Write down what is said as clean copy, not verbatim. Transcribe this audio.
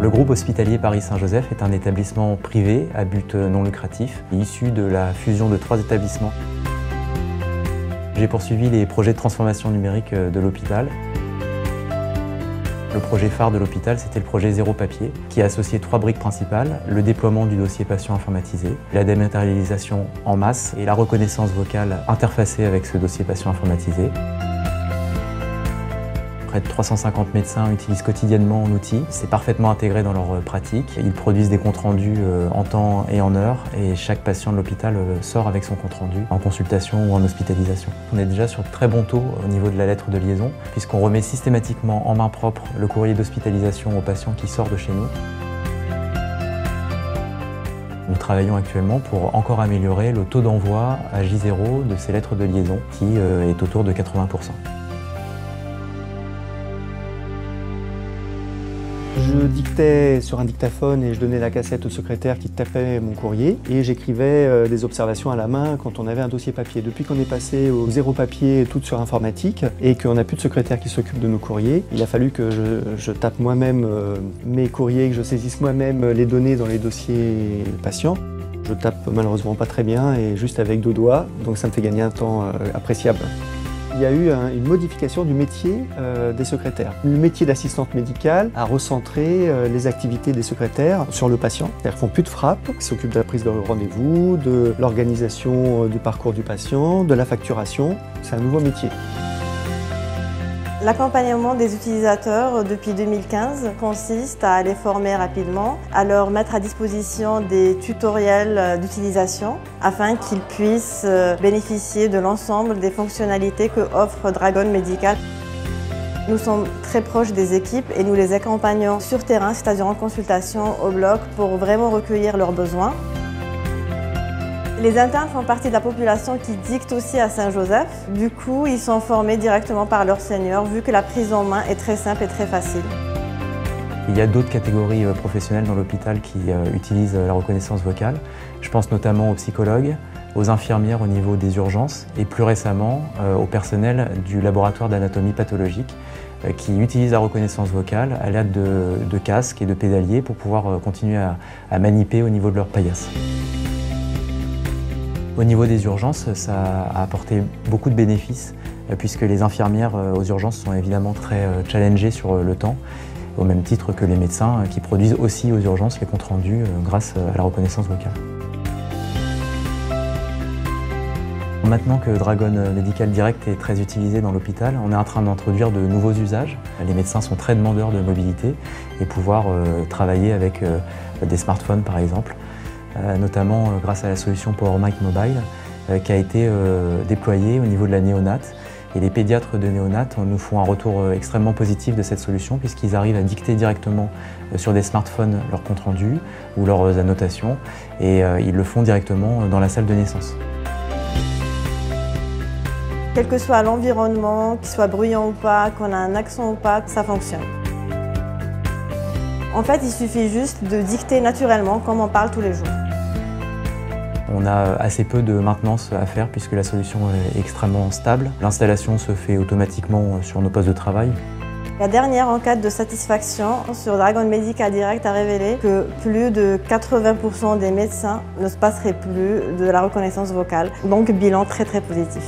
Le groupe hospitalier Paris-Saint-Joseph est un établissement privé à but non lucratif, issu de la fusion de 3 établissements. J'ai poursuivi les projets de transformation numérique de l'hôpital. Le projet phare de l'hôpital, c'était le projet Zéro Papier, qui a associé 3 briques principales, le déploiement du dossier patient informatisé, la dématérialisation en masse et la reconnaissance vocale interfacée avec ce dossier patient informatisé. Près de 350 médecins utilisent quotidiennement l'outil. C'est parfaitement intégré dans leur pratique. Ils produisent des comptes rendus en temps et en heure et chaque patient de l'hôpital sort avec son compte rendu en consultation ou en hospitalisation. On est déjà sur de très bons taux au niveau de la lettre de liaison puisqu'on remet systématiquement en main propre le courrier d'hospitalisation au patient qui sort de chez nous. Nous travaillons actuellement pour encore améliorer le taux d'envoi à J0 de ces lettres de liaison qui est autour de 80%. Je dictais sur un dictaphone et je donnais la cassette au secrétaire qui tapait mon courrier et j'écrivais des observations à la main quand on avait un dossier papier. Depuis qu'on est passé au Zéro Papier, tout sur informatique et qu'on n'a plus de secrétaire qui s'occupe de nos courriers, il a fallu que je tape moi-même mes courriers, que je saisisse moi-même les données dans les dossiers patients. Je tape malheureusement pas très bien et juste avec 2 doigts, donc ça me fait gagner un temps appréciable. Il y a eu une modification du métier des secrétaires. Le métier d'assistante médicale a recentré les activités des secrétaires sur le patient. C'est-à-dire qu'ils ne font plus de frappe, ils s'occupent de la prise de rendez-vous, de l'organisation du parcours du patient, de la facturation. C'est un nouveau métier. L'accompagnement des utilisateurs depuis 2015 consiste à les former rapidement, à leur mettre à disposition des tutoriels d'utilisation afin qu'ils puissent bénéficier de l'ensemble des fonctionnalités que offre Dragon Medical. Nous sommes très proches des équipes et nous les accompagnons sur terrain, c'est-à-dire en consultation au bloc pour vraiment recueillir leurs besoins. Les internes font partie de la population qui dicte aussi à Saint-Joseph. Du coup, ils sont formés directement par leur senior, vu que la prise en main est très simple et très facile. Il y a d'autres catégories professionnelles dans l'hôpital qui utilisent la reconnaissance vocale. Je pense notamment aux psychologues, aux infirmières au niveau des urgences et plus récemment au personnel du laboratoire d'anatomie pathologique qui utilisent la reconnaissance vocale à l'aide de casques et de pédaliers pour pouvoir continuer à maniper au niveau de leur paillasse. Au niveau des urgences, ça a apporté beaucoup de bénéfices puisque les infirmières aux urgences sont évidemment très challengées sur le temps, au même titre que les médecins qui produisent aussi aux urgences les comptes rendus grâce à la reconnaissance vocale. Maintenant que Dragon Medical Direct est très utilisé dans l'hôpital, on est en train d'introduire de nouveaux usages. Les médecins sont très demandeurs de mobilité et pouvoir travailler avec des smartphones par exemple. Notamment grâce à la solution PowerMic Mobile qui a été déployée au niveau de la néonate. Et les pédiatres de néonate nous font un retour extrêmement positif de cette solution puisqu'ils arrivent à dicter directement sur des smartphones leurs comptes rendus ou leurs annotations et ils le font directement dans la salle de naissance. Quel que soit l'environnement, qu'il soit bruyant ou pas, qu'on a un accent ou pas, ça fonctionne. En fait, il suffit juste de dicter naturellement comme on parle tous les jours. On a assez peu de maintenance à faire puisque la solution est extrêmement stable. L'installation se fait automatiquement sur nos postes de travail. La dernière enquête de satisfaction sur Dragon Medical Direct a révélé que plus de 80% des médecins ne se passeraient plus de la reconnaissance vocale. Donc bilan très positif.